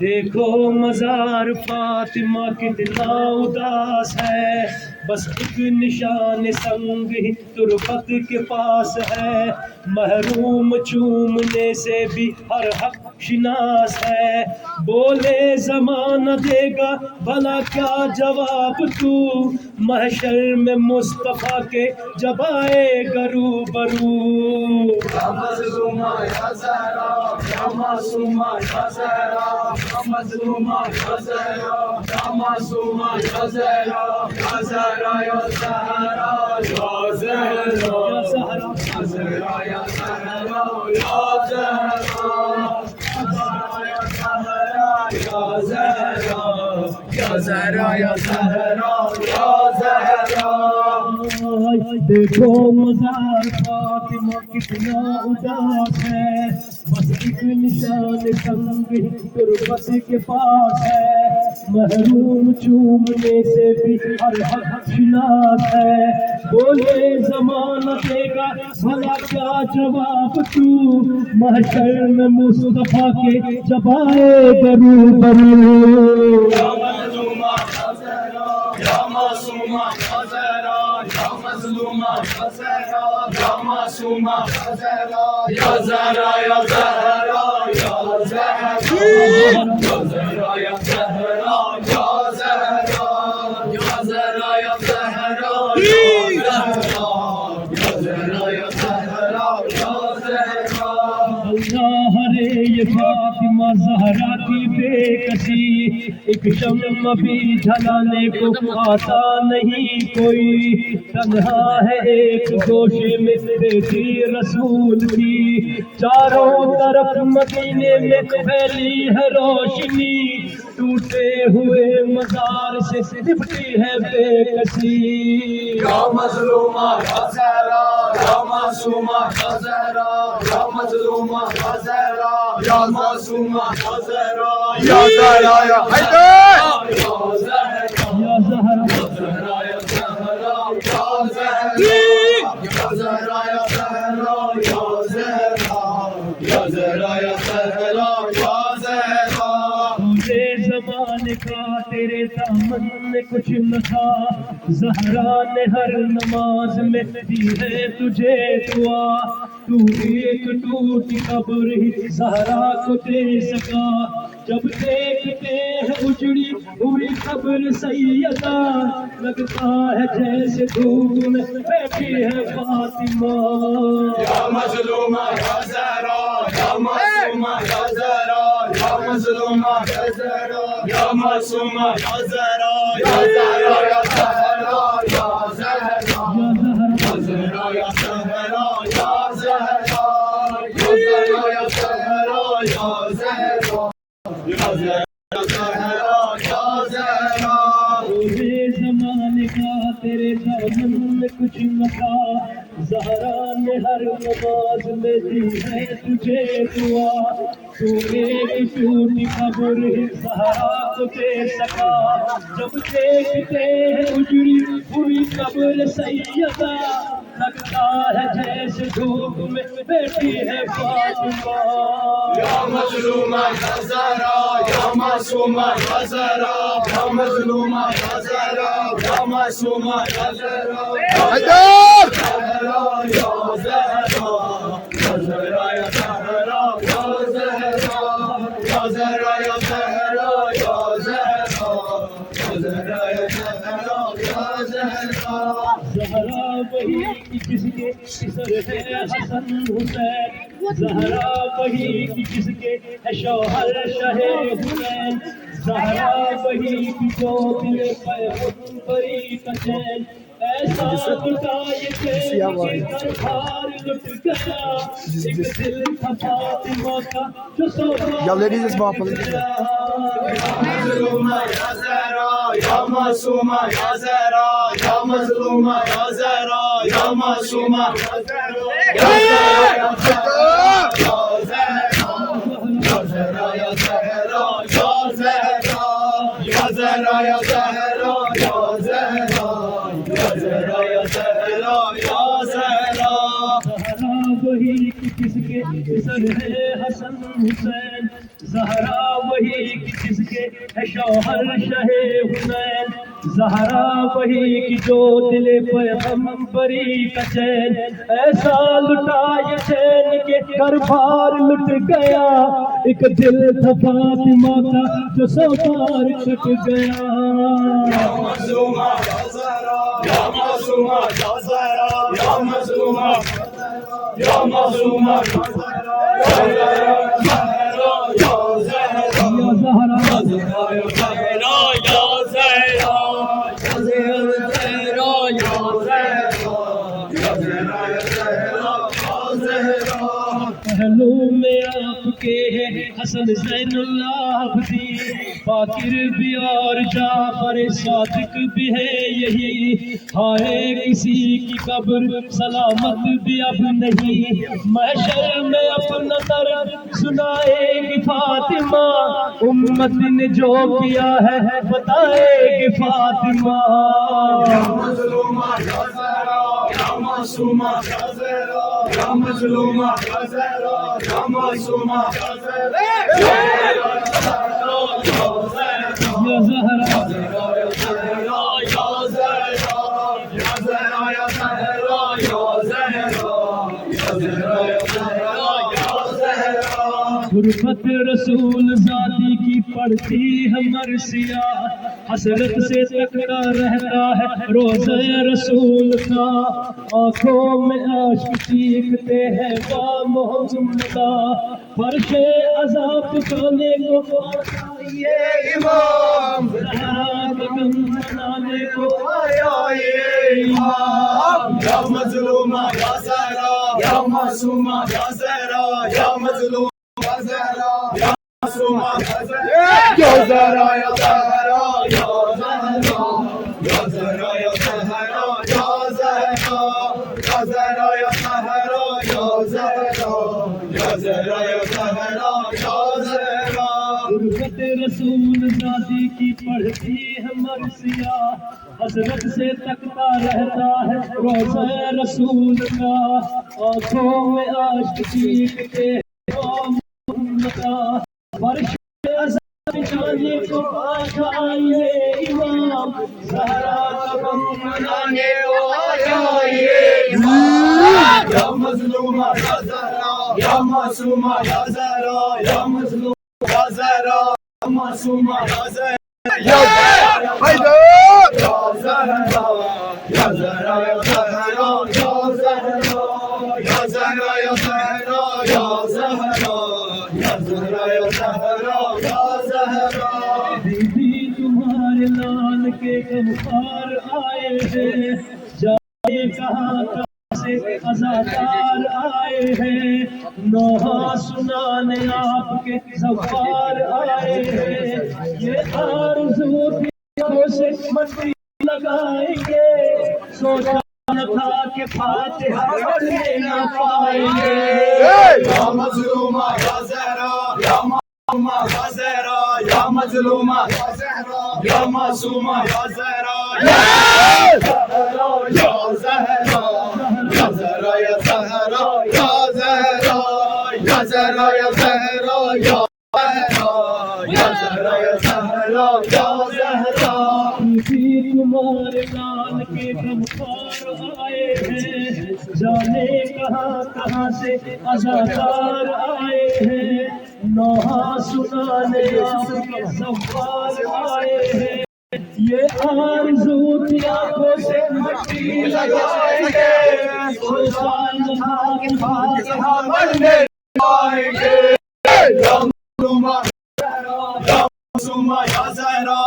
دیکھو مزار فاطمہ کتنا اداس ہے، بس ایک نشان سنگ ہی تربت کے پاس ہے، محروم چومنے سے بھی ہر حق شناس ہے، بولے زمانہ دے گا بھلا کیا جواب تو، محشر میں مصطفیٰ کے جب آئے گا روبرو۔ یا مظلومہ یا زہرا، یا معصومہ یا زہرا، یا مظلومہ یا زہرا، یا معصومہ یا زہرا، یا زہرا یا زہرا، یا زہرا یا زہرا، یا زہرا یا زہرا، یا زہرا یا زہرا، یا زہرا یا زہرا، یا زہرا۔ دیکھو مزار فاطمہ کتنا اداس ہے، بس ایک نشان سنگ تربت کے پاس ہے، محروم چومنے سے بھی ہر حق شناس ہے، بولے زمانہ دے گا بھلا کیا جواب تو، محشر میں مصطفیٰ کے جب آئے گا روبرو۔ یا مظلومہ یا زہرا، یا معصومہ یا زہرا، یا مظلومہ یا زہرا، یا معصومہ یا زہرا، یا زہرا یا زہرا، یا زہرا یا زہرا، یا زہرا یا زہرا، یا زہرا یا زہرا، یا زہرا یا زہرا، یا زہرا۔ اللہ رے یہ فاطمہ زہرا کی بے کسی، ایک شمع بھی جلانے کو آتا نہیں کوئی، تنہا ہے ایک گوشے میں بیٹی رسول کی، چاروں طرف مدینے میں پھیلی ہے روشنی، ٹوٹے ہوئے مزار سے لپٹی ہے بے کسی۔ یا مظلومہ یا زہرا، یا معصومہ یا زہرا، یا مظلومہ یا زہرا، یا معصومہ یا زہرا، یا زہرا یا حیدر، یا زہرا یا زہرا، یا زہرا یا زہرا، یا زہرا یا زہرا، یا زہرا یا زہرا، یا زہرا یا زہرا، یا زہرا۔ پورے زمانے کا تیرے دامن میں کچھ نہ تھا، زہرا نے ہر نماز میں دی ہے تجھے دعا، تو ایک ٹوٹی قبر ہی زہرا کو دے سکا، جب دیکھتے ہیں اجڑی ہوئی قبر سیدہ، لگتا ہے جیسے دھوپ میں بیٹھی ہے فاطمہ۔ یا مظلومہ یا زہرا، یا معصومہ یا زہرا، یا مظلومہ یا زہرا، یا معصومہ یا زہرا، یا زہرا یا زہرا، یا زہرا یا زہرا، یا زہرا یا زہرا، یا زہرا یا زہرا، یا زہرا یا زہرا، یا زہرا۔ پورے زمانے کا تیرے دامن میں کچھ نہ تھا، زہرا نے ہر نماز میں دی ہے تجھے دعا، تو ایک ٹوٹی قبر ہی زہرا کو دے سکا، جب دیکھتے ہیں اجڑی ہوئی قبر سیدہ، لگتا ہے جیسے دھوپ میں بیٹھی ہے فاطمہ۔ یا مظلومہ یا زہرا، یا معصومہ یا زہرا، یا مظلومہ یا زہرا، یا معصومہ یا زہرا، یا زہرا یا زہرا، یا زہرا یا زہرا، یا زہرا یا زہرا، یا زہرا یا زہرا، یا زہرا یا زہرا، یا زہرا۔ زہرا وہی جس کے کسر ہے حسن حسین، زہرا وہی جس کے ہے شوہر شاہ حسین، زہرا وہی جو دل پیغمبری کا چین، ایسا لٹا یہ چین کہ گھر لٹ گیا، ایک دل تھا فاطمہ کا جو Ya ladies is waffle. یا مظلومہ یا زہرا، یا معصومہ یا زہرا، یا مظلومہ یا زہرا، یا معصومہ یا زہرا، یا زہرا یا زہرا، یا زہرا یا زہرا، یا زہرا یا زہرا، یا زہرا یا زہرا یا زہرا یا زہرا یا زہرا یا زہرا زہرا وہی کہ جس کے سر ہے حسن حسین زہرا وہی کہ جس کے ہے شوہر شہ حسین زہرا وہی کہ جو دل پیغمبری کا چین ایسا لٹا یہ چین کے گھر بار لٹ گیا ایک دل تھا فاطمہ کا جو سو بار کٹ گیا یا مظلومہ یا زہرا یا معصومہ یا زہرا یا مظلومہ یا معصومہ یا زہرا یا زہرا یا زہرا یا زہرا یا زہرا یا زہرا یا زہرا یا زہرا یا زہرا پہلو میں آپ کے ہے حسن زین العابدین باقر بھی اور جعفر صادق بھی ہے یہی ہائے کسی کی قبر سلامت بھی اب نہیں محشر میں اپنا درد سنائے گی فاطمہ امت نے جو کیا ہے بتائے گی فاطمہ یا مظلومہ یا زہرا یا معصومہ یا زہرا یا مظلومہ یا زہرا یا معصومہ یا زہرا یا زہرا یا زہرا غربت رسول ذاتی کی پڑتی ہے مرثیہ حسرت سے تکتا رہتا ہے روزہ رسول کا آنکھوں میں عشق چیختے ہیں با محمدہ فرش عذاب کھانے کو یہ امام زہرا کا غم منانے کو آیا یہ امام یا مظلومہ یا زہرا یا معصومہ یا زہرا یا مظلومہ یا زہرا یا معصومہ یا زہرا یا زہرا یا زہرا یا زہرا یا زہرا یا زہرا یا زہرا یا زہرا یا زہرا یا زہرا یا زہرا یا زہرا غربت رسول ذاتی کی پڑھتی ہے مرثیہ حضرت سے تکتا رہتا ہے روزہ رسول کا آنکھوں میں عشق چیختے ہیں فرش عذاب جانے کو آیا یہ امام زہرا کا غم منانے کو آیا یہ امام یا مظلومہ یا زہرا یا معصومہ یا زہرا یا مظلومہ یا زہرا یا معصومہ یا زہرا یا زہرا یا زہرا یا زہرا یا زہرا یا زہرا یا زہرا یا زہرا یا زہرا یا زہرا یا زہرا یا زہرا بیوی تمہارے لال کے غمخوار آئے ہیں جائے کہاں سے عزادار آئے ہیں نوحہ سنانے آپ کے سوار آئے ہیں یہ آرزو تھی آنکھوں سے مٹی لگائیں گے سوچا نہ تھا کہ فاتحہ پڑھنے نہ پائیں گے یا مظلومہ یا زہرا یا معصومہ یا زہرا یا مظلومہ یا زہرا یا معصومہ یا زہرا یا زہرا یا زہرا یا زہرا یا زہرا یا زہرا یا زہرا یا زہرا یا یا زہرا یا زہرا یا زہرا بیوی تمہارے لال کے غمخوار آئے ہیں جانے کہاں کہاں سے عزادار آئے ہیں نوحہ سنانے آپ کے سوار آئے ہیں یہ آرزو تھی آنکھوں سے مٹی لگائیں گے سوچا نہ تھا کہ فاتحہ پڑھنے آئیں گے یا مظلومہ یا معصومہ یا زہرا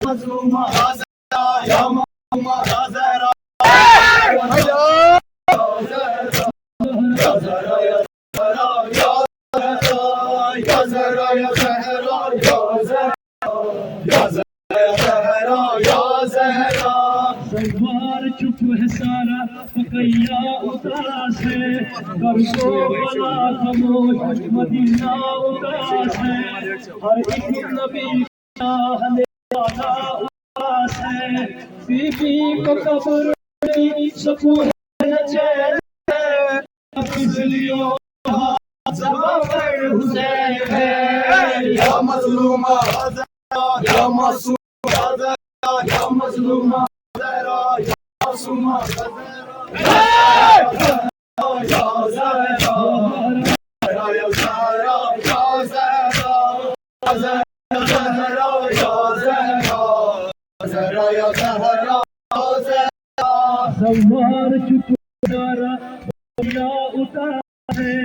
مظلومہ یا زہرا یا معصومہ یا زہرا یا زہرا یا زہرا یا زہرا یا زہرا یا زہرا یا زہرا یا زہرا سنوار چپ ہے سارا پکیا اداس ہے کر کو بلا خاموش مدینہ اداس ہے ہر ایک نبی کا ہے بی بی کو قبر کی سکون نہ چین ہے اس لیے زباں پر حسین ہے یا مظلومہ زہرا یا معصومہ زہرا یا مظلومہ زہرا یا معصومہ زہرا یا زہرا یا زہرا یا زہرا زہرا یا زہرا یا زہرا سوار چکارا بنا اتار ہے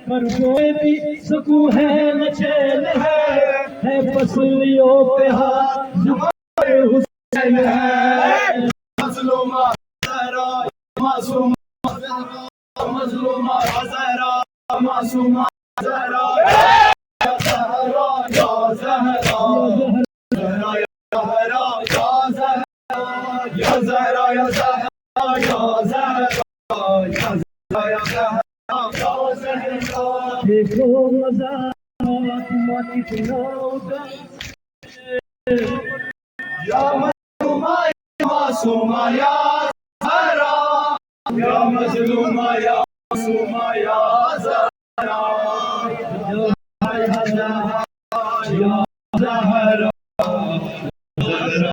پر کوئی بھی سکون ہے نہ چین ہے پسلیوں پہ ہاتھ زبان حسین ہے مظلومہ زہرا معصومہ زہرا مظلومہ زہرا معصومہ زہرا یا زہرا یا زہرا زہرا یا زہرا یا زہرا یا زہرا یا زہرا یا زہرا یا زہرا دیکھو مزارات ماں کتنا اداس یا مظلومہ یا معصومہ یا زہرا یا مظلومہ یا معصومہ یا زہرا یا زہرا